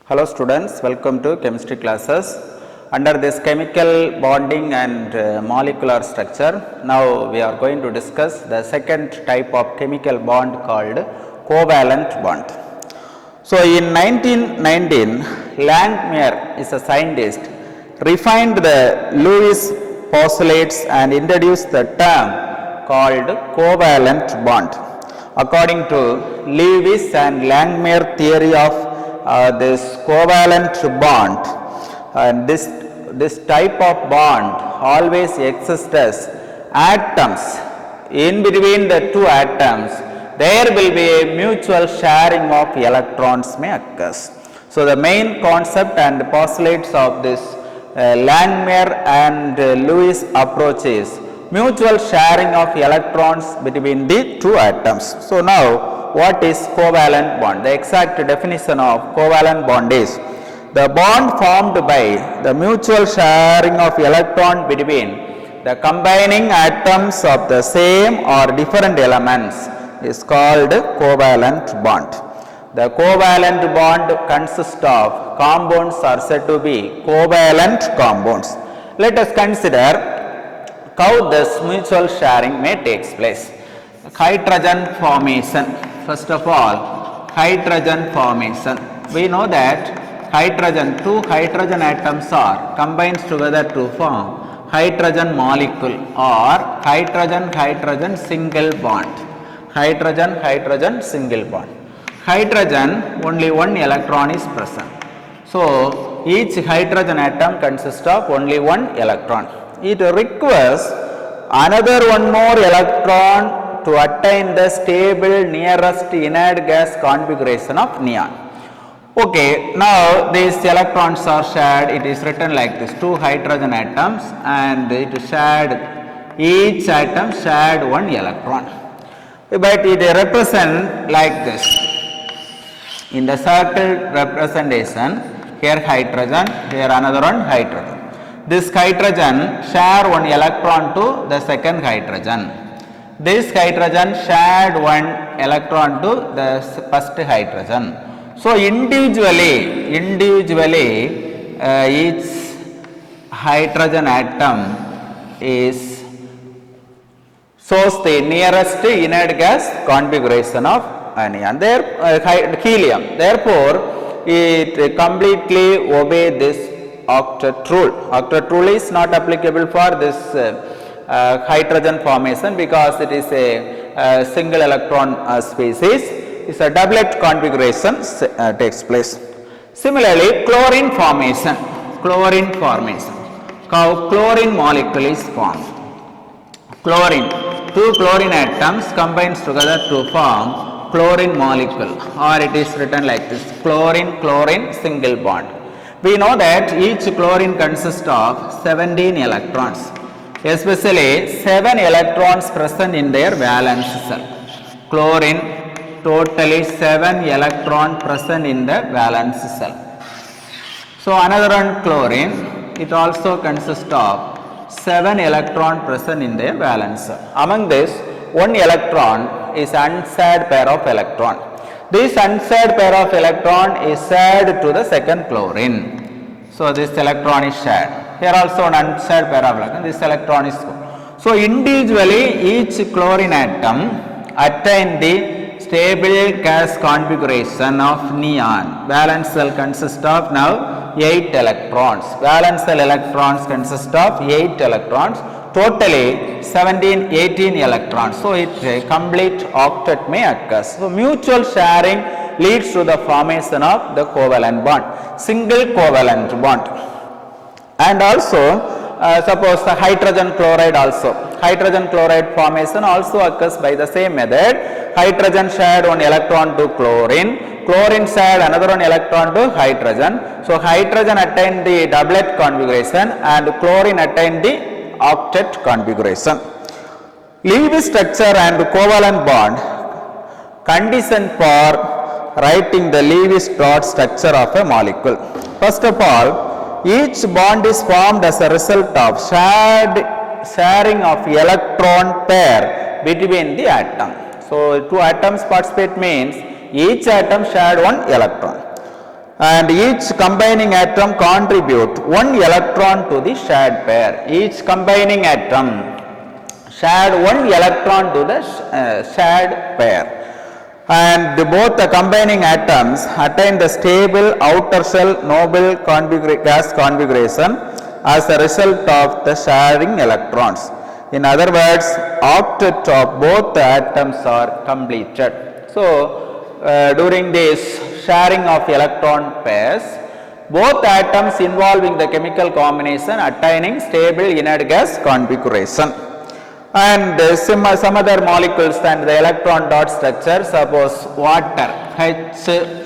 Hello students, welcome to chemistry classes. Under this chemical bonding and molecular structure, now we are going to discuss the second type of chemical bond called covalent bond. So in 1919, Langmuir is a scientist, refined the Lewis postulates and introduced the term called covalent bond. According to Lewis and Langmuir theory of this covalent bond, and this type of bond always exists as atoms. In between the two atoms, there will be a mutual sharing of electrons may occur. So the main concept and postulates of this Langmuir and Lewis approach is mutual sharing of electrons between the two atoms. So now, what is covalent bond? The exact definition of covalent bond is the bond formed by the mutual sharing of electron between the combining atoms of the same or different elements is called covalent bond. The covalent bond consists of compounds are said to be covalent compounds. Let us consider how this mutual sharing may take place. Hydrogen formation. First of all, hydrogen formation. We know that two hydrogen atoms are combined together to form hydrogen molecule or hydrogen single bond. Hydrogen single bond. Hydrogen, only one electron is present. So each hydrogen atom consists of only one electron. It requires another one more electron to attain the stable nearest inert gas configuration of neon. Okay, now these electrons are shared. It is written like this: two hydrogen atoms, and it shared, each atom shared one electron. But it represents like this. In the circle representation, here hydrogen, here another one hydrogen. This hydrogen share one electron to the second hydrogen. This hydrogen shared one electron to the first hydrogen. So individually each hydrogen atom shows the nearest inert gas configuration of neon. Helium. Therefore, it completely obeys this octet rule. Octet rule is not applicable for this hydrogen formation because it is a single electron species. It's a doublet configuration takes place. Similarly, chlorine formation. How chlorine molecule is formed. Chlorine, two chlorine atoms combines together to form chlorine molecule, or it is written like this: chlorine single bond. We know that each chlorine consists of 17 electrons, especially 7 electrons present in their valence shell. Chlorine, totally 7 electrons present in the valence shell. So another one chlorine, it also consists of 7 electrons present in the valence shell. Among this, one electron is unshared pair of electron. This unshared pair of electron is shared to the second chlorine. So this electron is shared. Here also an unshared pair of electron. This electron is. So individually each chlorine atom attain the stable gas configuration of neon. Valence shell consists of now 8 electrons. Valence shell electrons consist of 8 electrons. Totally 18 electrons. So it complete octet may occur. So mutual sharing leads to the formation of the covalent bond, single covalent bond. And also suppose the hydrogen chloride also. Hydrogen chloride formation also occurs by the same method. Hydrogen shared one electron to chlorine. Chlorine shared another one electron to hydrogen. So hydrogen attained the doublet configuration and chlorine attained the octet configuration. Lewis structure and covalent bond condition for writing the Lewis dot structure of a molecule. First of all, each bond is formed as a result of sharing of electron pair between the atom. So two atoms participate means each atom shared one electron. and each combining atom contribute one electron to the shared pair. Each combining atom shared one electron to the shared pair, and both the combining atoms attain the stable outer shell noble gas configuration as a result of the sharing electrons. In other words, octet of both the atoms are completed. So, during this sharing of electron pairs, both atoms involving the chemical combination attaining stable inert gas configuration. And some other molecules and the electron dot structure, suppose water, HOH,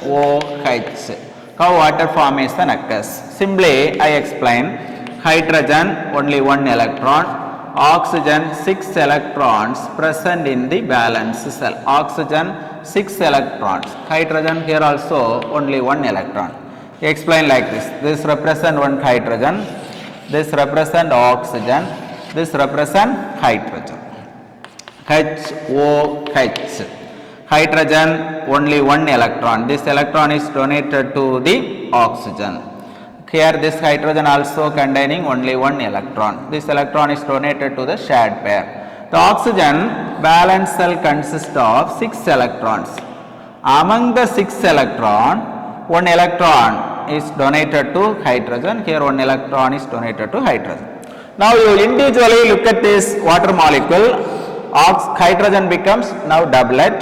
how water formation occurs. Simply I explain, hydrogen only one electron, oxygen 6 electrons present in the valence cell, oxygen 6 electrons, hydrogen here also only one electron. Explain like this, this represent one hydrogen, this represent oxygen, this represent hydrogen, HOH, hydrogen only one electron, this electron is donated to the oxygen. Here this hydrogen also containing only one electron, this electron is donated to the shared pair. The oxygen valence cell consists of 6 electrons. Among the 6 electron, one electron is donated to hydrogen, here one electron is donated to hydrogen. Now you individually look at this water molecule, hydrogen becomes now doublet,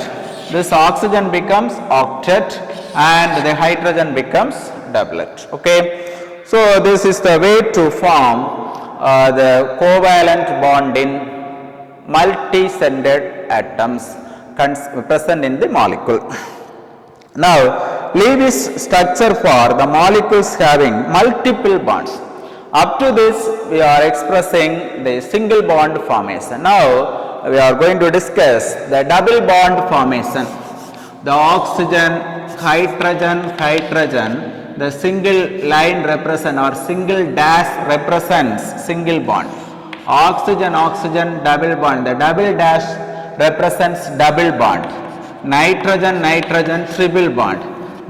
this oxygen becomes octet, and the hydrogen becomes doublet. Okay. So this is the way to form the covalent bond in multi-centered atoms present in the molecule. Now Lewis structure for the molecules having multiple bonds. Up to this we are expressing the single bond formation. Now we are going to discuss the double bond formation. The oxygen, hydrogen, hydrogen, the single line represent or single dash represents single bond. Oxygen, oxygen, double bond, the double dash represents double bond. Nitrogen, nitrogen, triple bond.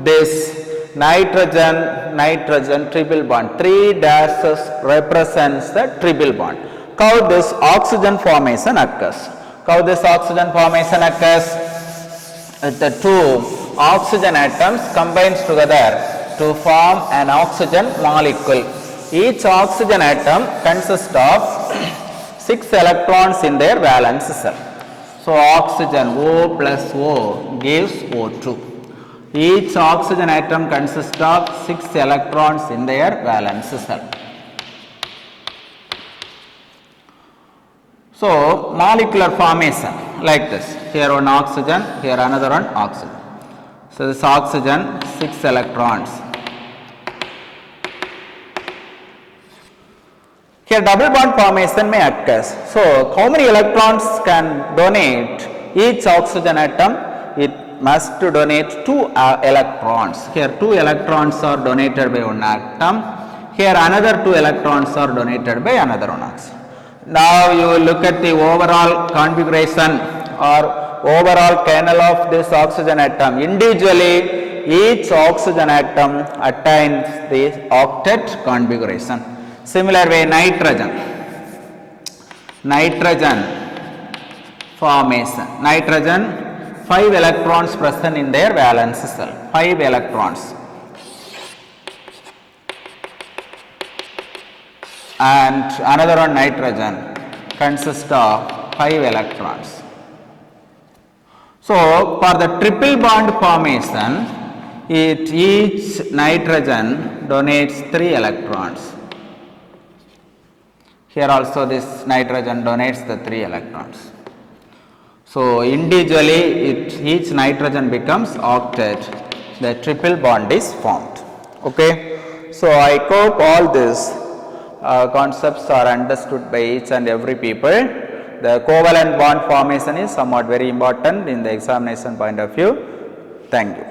This nitrogen, nitrogen, triple bond, 3 dashes represents the triple bond. How this oxygen formation occurs? How this oxygen formation occurs? The two oxygen atoms combines together to form an oxygen molecule. Each oxygen atom consists of 6 electrons in their valence cell. So oxygen O plus O gives O2. Each oxygen atom consists of 6 electrons in their valence cell. So molecular formation like this, here one oxygen, here another one oxygen. So this oxygen 6 electrons. Here double bond formation may occur. So how many electrons can donate each oxygen atom? It must donate 2 electrons. Here 2 electrons are donated by one atom. Here another 2 electrons are donated by another one atom. Now you will look at the overall configuration or overall kernel of this oxygen atom. Individually each oxygen atom attains the octet configuration. Similar way nitrogen, nitrogen formation, nitrogen 5 electrons present in their valence cell, 5 electrons, and another one nitrogen consists of 5 electrons. So for the triple bond formation, each nitrogen donates 3 electrons. Here also this nitrogen donates the 3 electrons. So individually each nitrogen becomes octet, the triple bond is formed. Okay. So I hope all these concepts are understood by each and every people. The covalent bond formation is somewhat very important in the examination point of view. Thank you.